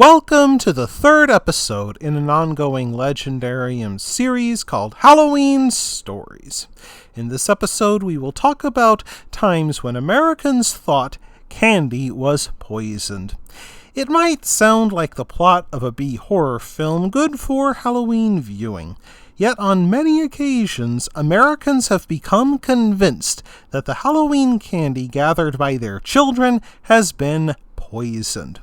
Welcome to the third episode in an ongoing Legendarium series called Halloween Stories. In this episode, we will talk about times when Americans thought candy was poisoned. It might sound like the plot of a B horror film good for Halloween viewing. Yet on many occasions, Americans have become convinced that the Halloween candy gathered by their children has been poisoned.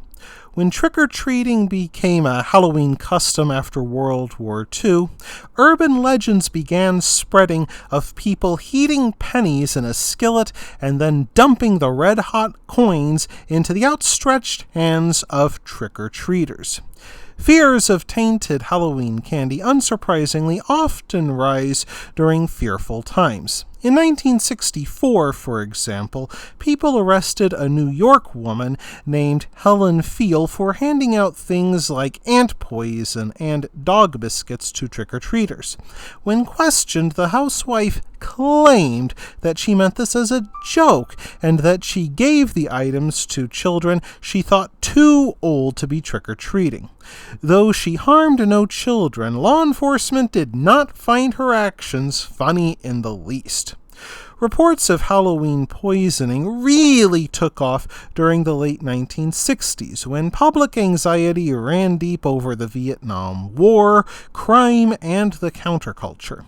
When trick-or-treating became a Halloween custom after World War II, urban legends began spreading of people heating pennies in a skillet and then dumping the red-hot coins into the outstretched hands of trick-or-treaters. Fears of tainted Halloween candy, unsurprisingly, often rise during fearful times. In 1964, for example, people arrested a New York woman named Helen Feel for handing out things like ant poison and dog biscuits to trick-or-treaters. When questioned, the housewife claimed that she meant this as a joke and that she gave the items to children she thought too old to be trick-or-treating. Though she harmed no children, law enforcement did not find her actions funny in the least. Reports of Halloween poisoning really took off during the late 1960s, when public anxiety ran deep over the Vietnam War, crime, and the counterculture.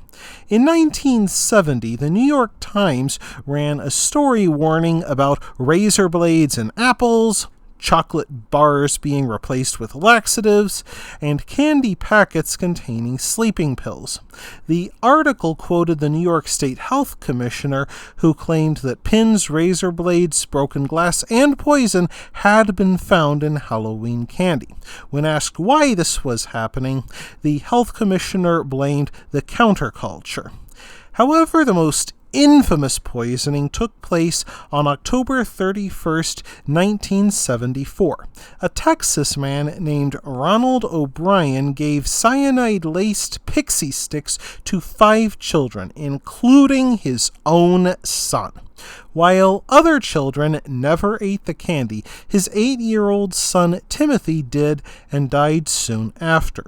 In 1970, the New York Times ran a story warning about razor blades in apples, chocolate bars being replaced with laxatives, and candy packets containing sleeping pills. The article quoted the New York State Health Commissioner, who claimed that pins, razor blades, broken glass, and poison had been found in Halloween candy. When asked why this was happening, the health commissioner blamed the counterculture. However, the most infamous poisoning took place on October 31st, 1974. A Texas man named Ronald O'Brien gave cyanide-laced pixie sticks to 5 children, including his own son. While other children never ate the candy, his 8-year-old son Timothy did and died soon after.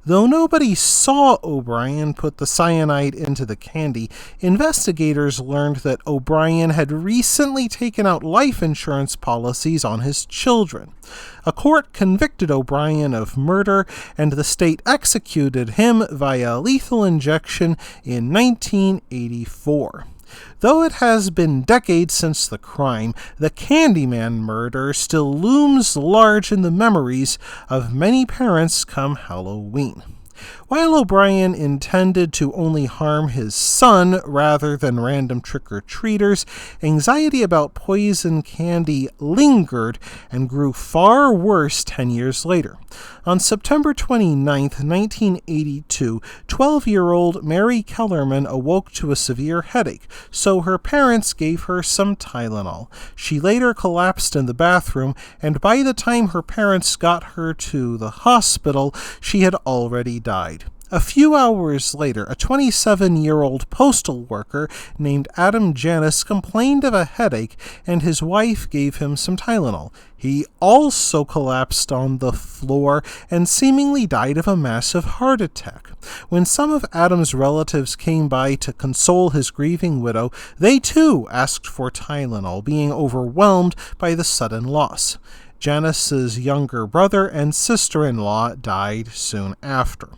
Though nobody saw O'Brien put the cyanide into the candy, investigators learned that O'Brien had recently taken out life insurance policies on his children. A court convicted O'Brien of murder, and the state executed him via lethal injection in 1984. Though it has been decades since the crime, the Candyman murder still looms large in the memories of many parents come Halloween. While O'Brien intended to only harm his son rather than random trick-or-treaters, anxiety about poison candy lingered and grew far worse 10 years later. On September 29, 1982, 12-year-old Mary Kellerman awoke to a severe headache, so her parents gave her some Tylenol. She later collapsed in the bathroom, and by the time her parents got her to the hospital, she had already died. A few hours later, a 27-year-old postal worker named Adam Janis complained of a headache, and his wife gave him some Tylenol. He also collapsed on the floor and seemingly died of a massive heart attack. When some of Adam's relatives came by to console his grieving widow, they too asked for Tylenol, being overwhelmed by the sudden loss. Janice's younger brother and sister-in-law died soon after.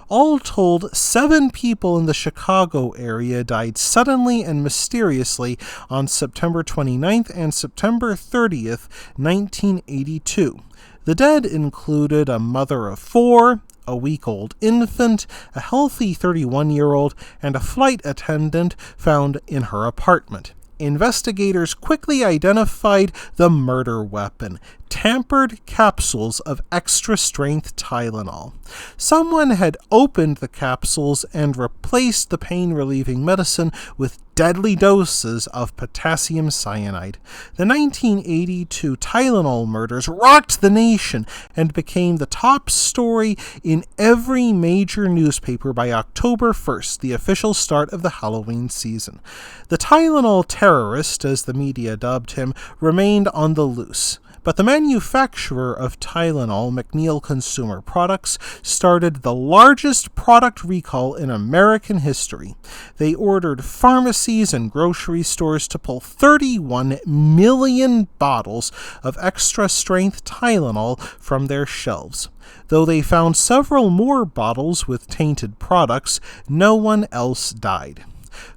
All told, 7 people in the Chicago area died suddenly and mysteriously on September 29th and September 30th, 1982. The dead included a mother of 4, a week-old infant, a healthy 31-year-old, and a flight attendant found in her apartment. Investigators quickly identified the murder weapon: tampered capsules of extra-strength Tylenol. Someone had opened the capsules and replaced the pain-relieving medicine with deadly doses of potassium cyanide. The 1982 Tylenol murders rocked the nation and became the top story in every major newspaper by October 1st, the official start of the Halloween season. The Tylenol terrorist, as the media dubbed him, remained on the loose. But the manufacturer of Tylenol, McNeil Consumer Products, started the largest product recall in American history. They ordered pharmacies and grocery stores to pull 31 million bottles of extra-strength Tylenol from their shelves. Though they found several more bottles with tainted products, no one else died.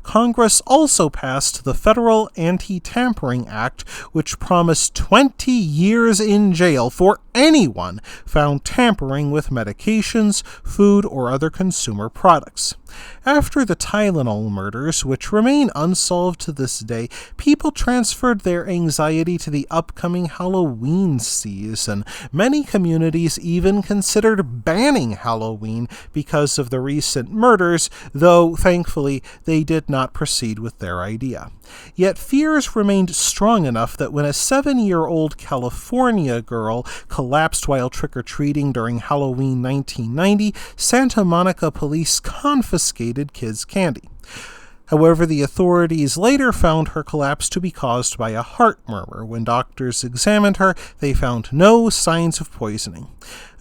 Congress also passed the Federal Anti-Tampering Act, which promised 20 years in jail for anyone found tampering with medications, food, or other consumer products. After the Tylenol murders, which remain unsolved to this day, people transferred their anxiety to the upcoming Halloween season. Many communities even considered banning Halloween because of the recent murders, though thankfully they did not proceed with their idea. Yet fears remained strong enough that when a 7-year-old California girl collapsed while trick-or-treating during Halloween 1990, Santa Monica police confiscated kids' candy. However, the authorities later found her collapse to be caused by a heart murmur. When doctors examined her, they found no signs of poisoning.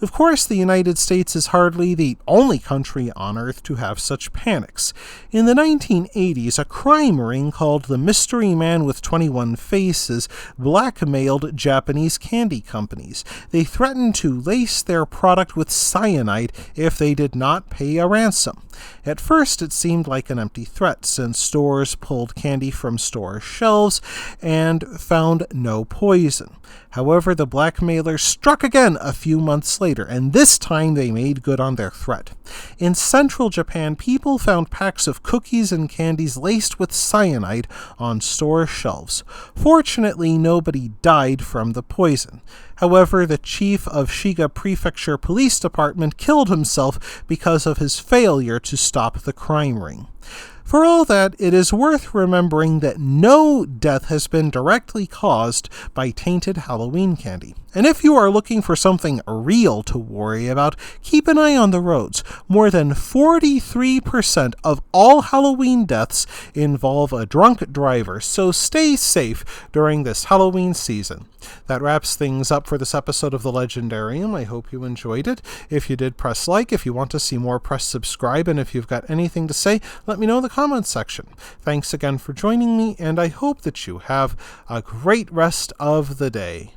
Of course, the United States is hardly the only country on Earth to have such panics. In the 1980s, a crime ring called the Mystery Man with 21 Faces blackmailed Japanese candy companies. They threatened to lace their product with cyanide if they did not pay a ransom. At first, it seemed like an empty threat, since stores pulled candy from store shelves and found no poison. However, the blackmailers struck again a few months later, and this time they made good on their threat. In central Japan, people found packs of cookies and candies laced with cyanide on store shelves. Fortunately, nobody died from the poison. However, the chief of Shiga Prefecture Police Department killed himself because of his failure to stop the crime ring. For all that, it is worth remembering that no death has been directly caused by tainted Halloween candy. And if you are looking for something real to worry about, keep an eye on the roads. More than 43% of all Halloween deaths involve a drunk driver, so stay safe during this Halloween season. That wraps things up for this episode of The Legendarium. I hope you enjoyed it. If you did, press like. If you want to see more, press subscribe. And if you've got anything to say, let me know in the comments section. Thanks again for joining me, and I hope that you have a great rest of the day.